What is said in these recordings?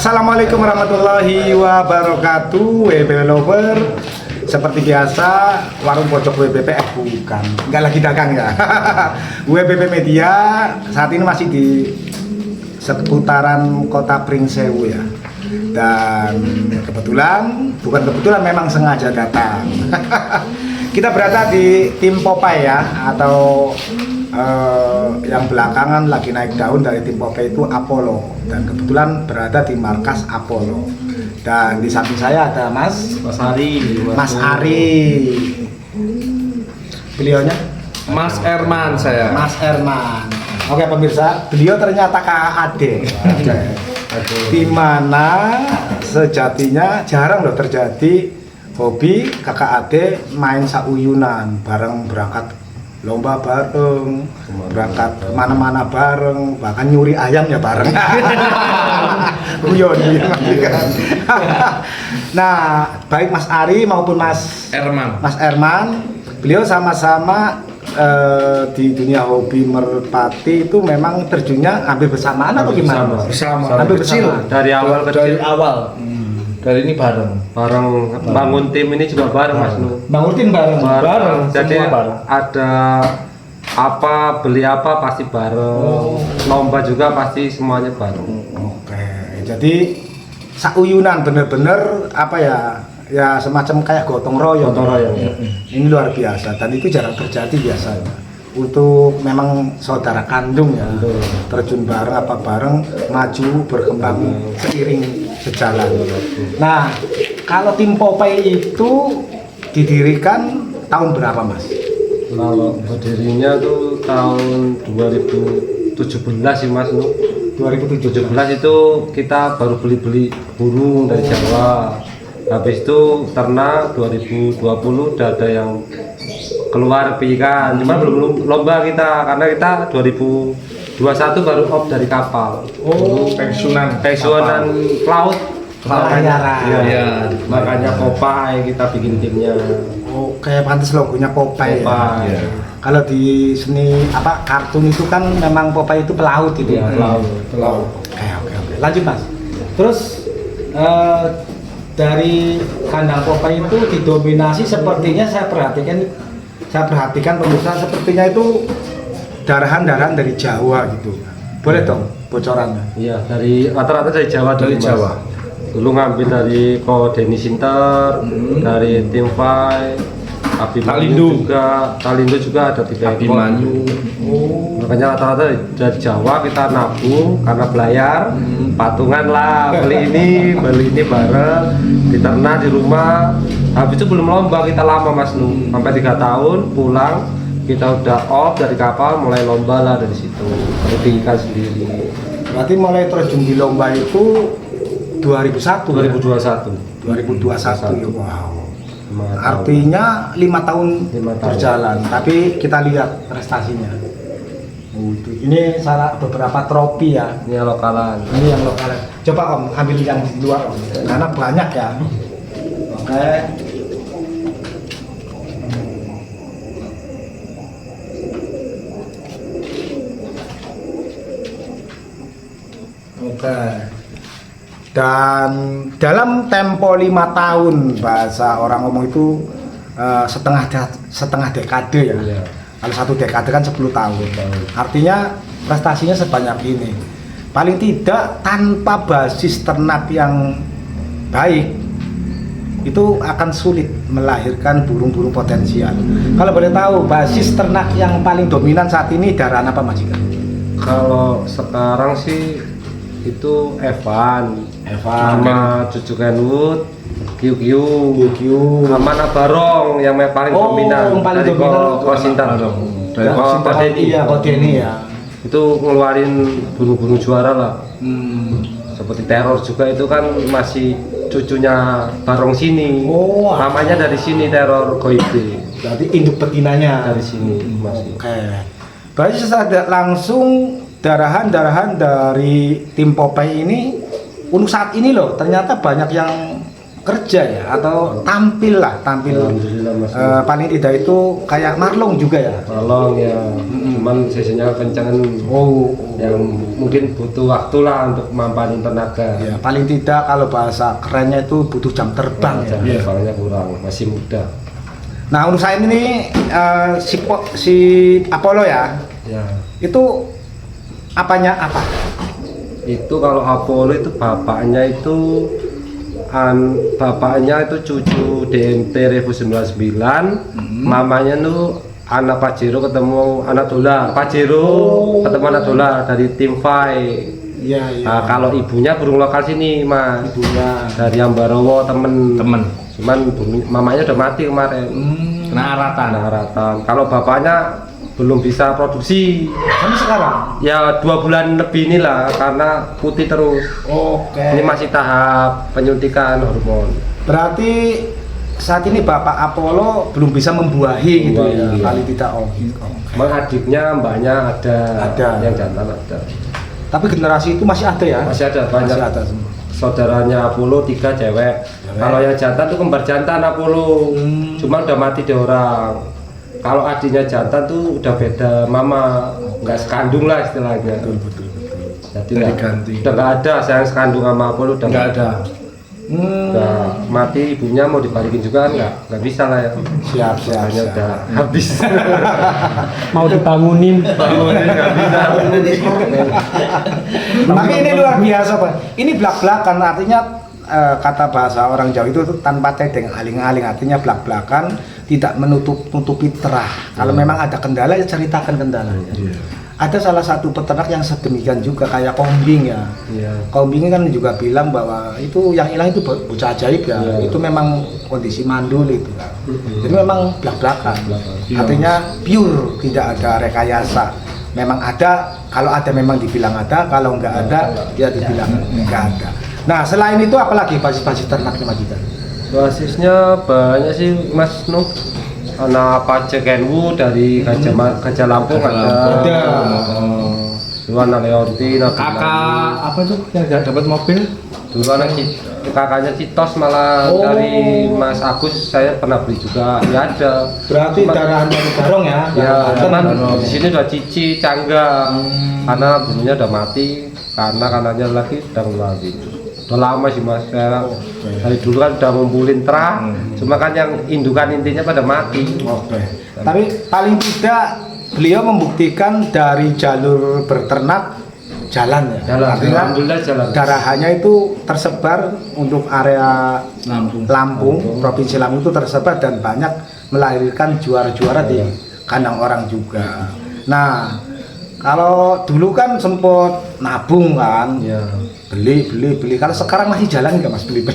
Assalamualaikum warahmatullahi wabarakatuh, WBP Lover. Seperti biasa, warung pojok WBP bukan, nggak lagi dagang ya. WBP Media saat ini masih di seputaran Kota Pringsewu ya. Dan bukan kebetulan, memang sengaja datang. Kita berada di tim Popeye ya, atau yang belakangan lagi naik daun dari tim Popeye itu Apollo, dan kebetulan berada di markas Apollo. Dan di samping saya ada Mas Ari. Mas Ari. Beliaunya Mas Erman saya. Mas Erman. Oke pemirsa, beliau ternyata kakak adik. Di mana sejatinya jarang loh terjadi hobi kakak adik main sauyunan bareng, berangkat lomba bareng, berangkat kemana-mana bareng, bahkan nyuri ayam ya bareng. Guyon. Nah, baik Mas Ari maupun Mas Erman, beliau sama-sama di dunia hobi merpati itu memang terjunnya hampir bersamaan atau gimana? Bersama. Hampir Kecil. bersamaan. Dari awal kecil. Dari awal. Dari ini bareng Bangun tim ini juga bareng Mas Nu. Bangun tim bareng. Jadi semua bareng. ada apa, beli apa pasti bareng. Lomba juga pasti semuanya bareng. Oke, jadi sauyunan bener-bener apa ya? Ya semacam kayak gotong royong. Ini luar biasa dan itu jarang terjadi biasanya. Untuk memang saudara kandung ya, terjun bareng apa bareng, maju berkembang seiring sejalan. Nah, kalau tim Popeye itu didirikan tahun berapa Mas? Kalau berdirinya tuh tahun 2017 sih Mas Nu. 2017 itu kita baru beli burung dari Jawa. Habis itu ternak 2020 udah ada yang keluar ikan, cuma belum lomba kita karena kita 2021 baru off dari kapal. pensiunan Laut. Pelayaran. Makanya Popeye kita bikin timnya. Oke, pantas logonya Popeye. Popeye. Kalau di seni apa kartun itu kan memang Popeye itu pelaut itu. Iya, pelaut. Oke. Lanjut Mas. Terus dari kandang Popeye itu didominasi sepertinya saya perhatikan pemirsa, sepertinya itu darahan dari Jawa gitu. Boleh dong bocorannya? Iya, dari rata-rata dari Jawa dulu, Dari Mas. Jawa. Dulu ngambil dari Ko Denny Sinter, dari Tim Fai, Talindo juga ada 3 ekor. Makanya rata-rata dari Jawa kita nabung karena belayar, patungan lah, beli ini bareng, diternak di rumah. Habis itu belum lomba kita lama Mas Nu, sampai 3 tahun pulang kita udah off dari kapal, mulai lomba lah dari situ, baru ikan sendiri. Berarti mulai terjun di lomba itu 2001 2021. 2021 ya. Wow. 5 tahun. Artinya 5 tahun 5 tahun. berjalan, tapi kita lihat prestasinya. Ini salah beberapa trofi ya. Ini lokalan. Ini yang lokal. Coba Om ambil yang di luar Om, karena banyak ya. Oke. Oke. Dan dalam tempo 5 tahun, bahasa orang ngomong itu setengah dekade ya. Iya. Kalau 1 dekade kan 10 tahun. Artinya prestasinya sebanyak ini. Paling tidak tanpa basis ternak yang baik itu akan sulit melahirkan burung-burung potensial. Kalau boleh tahu, basis ternak yang paling dominan saat ini daerah apa Mas Jika? Kalau sekarang sih itu Evan sama Cucu Kenwood, Kiu sama Nabarong yang paling dominan. Yang paling dari dominan Kosintan. Dari Kodeni ya. Itu ngeluarin burung-burung juara lah. Seperti teror juga itu kan masih cucunya Barong sini. Namanya dari sini teror Goibe. Berarti induk betinanya Dari sini masih. Oke. Berarti secara langsung darahan dari tim Popeye ini untuk saat ini loh ternyata banyak yang kerja ya atau tampil Alhamdulillah, Mas. paling tidak itu kayak Marlong juga ya. Tolong ya, cuman sisinya kencang yang mungkin butuh waktu lah untuk mampanin tenaga. Ya, paling tidak kalau bahasa kerennya itu butuh jam terbang Jam ya. terbangnya kurang, masih muda. Nah, untuk saya ini si Apollo ya, Ya, itu apanya apa? itu kalau Apollo itu bapaknya itu cucu DMT Revo 99, mamanya tuh anak Pajero ketemu anak dolar, ketemu anak dolar dari tim Fai. Iya, Nah, kalau ibunya burung lokal sini, Mas. Ibunya. Dari Ambarawa temen. Cuman mamanya udah mati kemarin. Kena aratan. Kalau bapaknya belum bisa produksi. Sampai sekarang. Ya 2 bulan lebih inilah karena putih terus. Oke. Ini masih tahap penyuntikan hormon. Berarti saat ini Bapak Apollo belum bisa membuahi gitu ya. Iya. Paling tidak gitu. Emang adiknya, mbaknya ada. Ada. Yang jantan ada. Tapi generasi itu masih ada ya? Masih ada banyak. Masih ada semua. Saudaranya Apollo 3 cewek. Kalau yang jantan tuh kembar jantan Apollo. Cuma udah mati deh orang. Kalau adiknya jantan tuh udah beda mama, nggak sekandung lah istilahnya. Betul. Jadi Ganti. udah nggak ada sayang sekandung sama Apollo udah Nggak ada. Udah mati, ibunya mau dibalikin juga kan nggak bisa lah ya. Siap. Hanya udah habis. Mau dibangunin. Nggak bisa. Tapi ini luar biasa Pak. Ini belak-belakan artinya kata bahasa orang Jawa itu tanpa tedeng aling-aling, artinya belak-belakan, tidak menutupi terah. Kalau memang ada kendala ya ceritakan kendalanya. Ada salah satu peternak yang sedemikian juga kayak Kombing ya. Iya. Kombing kan juga bilang bahwa itu yang hilang itu bocah ajaib ya. Iya. Itu memang kondisi mandul itu kan. Jadi memang belak-belakan. Iya. Artinya pure, tidak ada rekayasa. Memang ada, kalau ada memang dibilang ada, kalau enggak ada ya dibilang enggak ada. Nah, selain itu apalagi basis-basis ternaknya Mas Jidan? Basisnya banyak sih Mas Nuh. Anak Pacek Kenwu dari Gajah Lampung ada. Dulu anak Leonti, Kakak apa tuh yang nggak dapat mobil? dulu anak kakaknya Citos malah dari Mas Agus saya pernah beli juga. Ya ada. Berarti darah dari Barong ya? Ya, cuman Barong. di sini udah cici, cangga. Karena bulunya udah mati, karena kanannya lagi udah ngeluarin. Udah lama sih Mas, saya dari dulu kan udah ngumpulin terah, cuma kan yang indukan intinya pada mati. Oke. Tapi paling tidak beliau membuktikan dari jalur berternak jalan ya. Jalan, Artinya alhamdulillah jalan. darahannya itu tersebar untuk area Lampung, Provinsi Lampung itu tersebar dan banyak melahirkan juara-juara di kandang orang juga. Nah, kalau dulu kan sempat nabung kan, Ya. beli. Kalau sekarang masih jalan nggak Mas beli?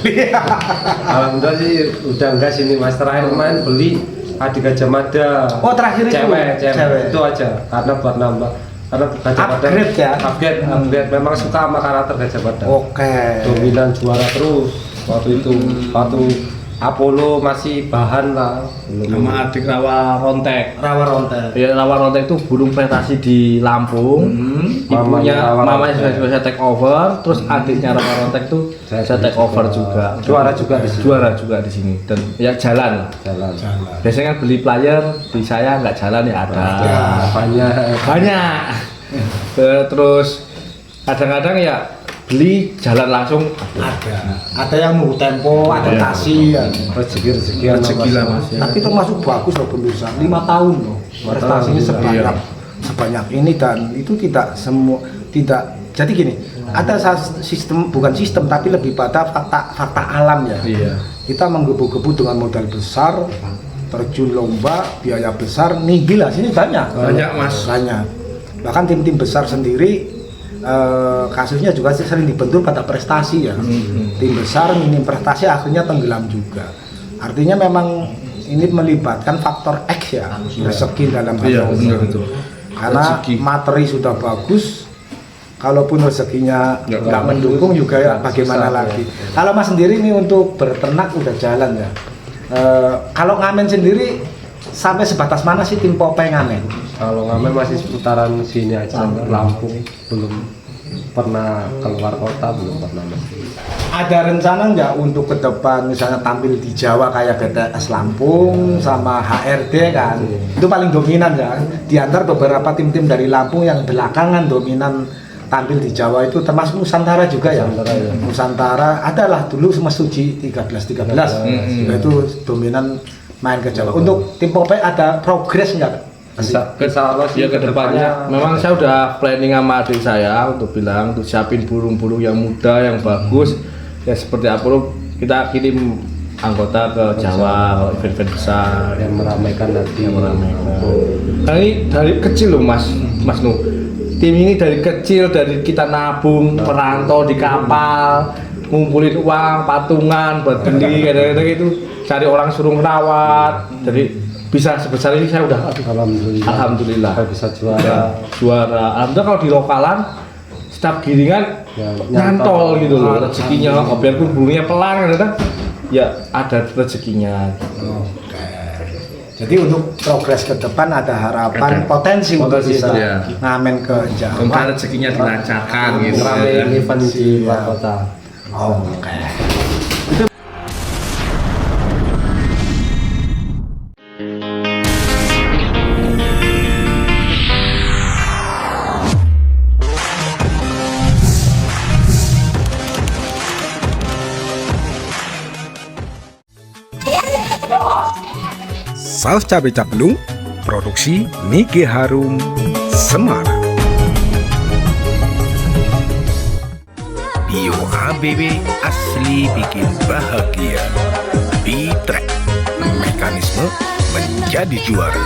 Alhamdulillah sih udah enggak sini Mas, terakhir main beli Adik Gajah Mada. Oh, terakhir itu? cewek. Cewek. Itu aja karena buat nambah, karena Gajah Mada Upgrade ya? upgrade memang suka sama karakter Gajah Mada. Oke. Dominan juara terus waktu itu, waktu Apollo masih bahan lah. Nama adik Rawa Rontek. Rawa Rontek. Ya, Rawa Rontek itu burung prestasi di Lampung. Ibunya, mamanya sudah saya take over, terus adiknya Rawa Rontek tuh saya take over juga. Juara juga di sini. Juara juga di sini. Dan ya jalan. Biasanya kan beli player di saya nggak jalan ya ada. Banyak. Terus kadang-kadang ya beli jalan langsung Ada yang nunggu tempo, adaptasi ya. Rezeki lah Mas. Tapi termasuk bagus loh pemirsa, 5 tahun loh prestasinya sebanyak ini, dan itu tidak jadi gini, ada sistem, bukan sistem tapi lebih pada fakta alam ya. Iya. Kita menggebu-gebu dengan modal besar, terjun lomba, biaya besar, nihil hasilnya banyak Mas. banyak. Bahkan tim-tim besar sendiri kasusnya juga sering dibentur pada prestasi ya. Tim besar minim prestasi akhirnya tenggelam juga. Artinya memang ini melibatkan faktor X ya, rezeki dalam hal Iya, ini. benar itu. Karena Rezeki. materi sudah bagus, kalaupun rezekinya nggak mendukung juga ya bagaimana lagi. Kalau Mas sendiri ini untuk berternak udah jalan ya. Kalau ngamen sendiri sampai sebatas mana sih tim Popeye ngamen? Kalau ngamen masih seputaran sini aja, Lampung belum pernah keluar kota, belum pernah. ada rencana nggak untuk ke depan misalnya tampil di Jawa kayak BTS Lampung sama HRD kan? Itu paling dominan ya. Di antara beberapa tim-tim dari Lampung yang belakangan dominan tampil di Jawa itu termasuk Nusantara juga ya. Nusantara adalah dulu Mas Suji 13 itu dominan main ke Jawa. Untuk tim Popeye ada progres nggak? Ya ke depannya memang saya udah planning sama adik saya untuk bilang untuk siapin burung-burung yang muda yang bagus ya seperti apa kita kirim anggota ke Jawa kalau event-event besar yang meramaikan nanti. Nah ini dari kecil loh Mas Nu, tim ini dari kecil, dari kita nabung merantau di kapal ngumpulin uang patungan buat beli kadang-kadang itu cari orang suruh ngerawat jadi bisa sebesar ini saya udah alhamdulillah bisa juara. Alhamdulillah kalau di lokalan setiap giringan Ya, nyantol gitu loh rezekinya biarpun bulunya pelan kan ya ada rezekinya. Jadi untuk progres ke depan ada harapan potensi untuk bisa ya. ngamen ke Jawa. Semoga rezekinya dilancarkan gitu Ramein event di luar kota. Oke. Saus cabai capelung, produksi Nike Harum, Semarang. Bio ABB asli bikin bahagia. B-Track, mekanisme menjadi juara.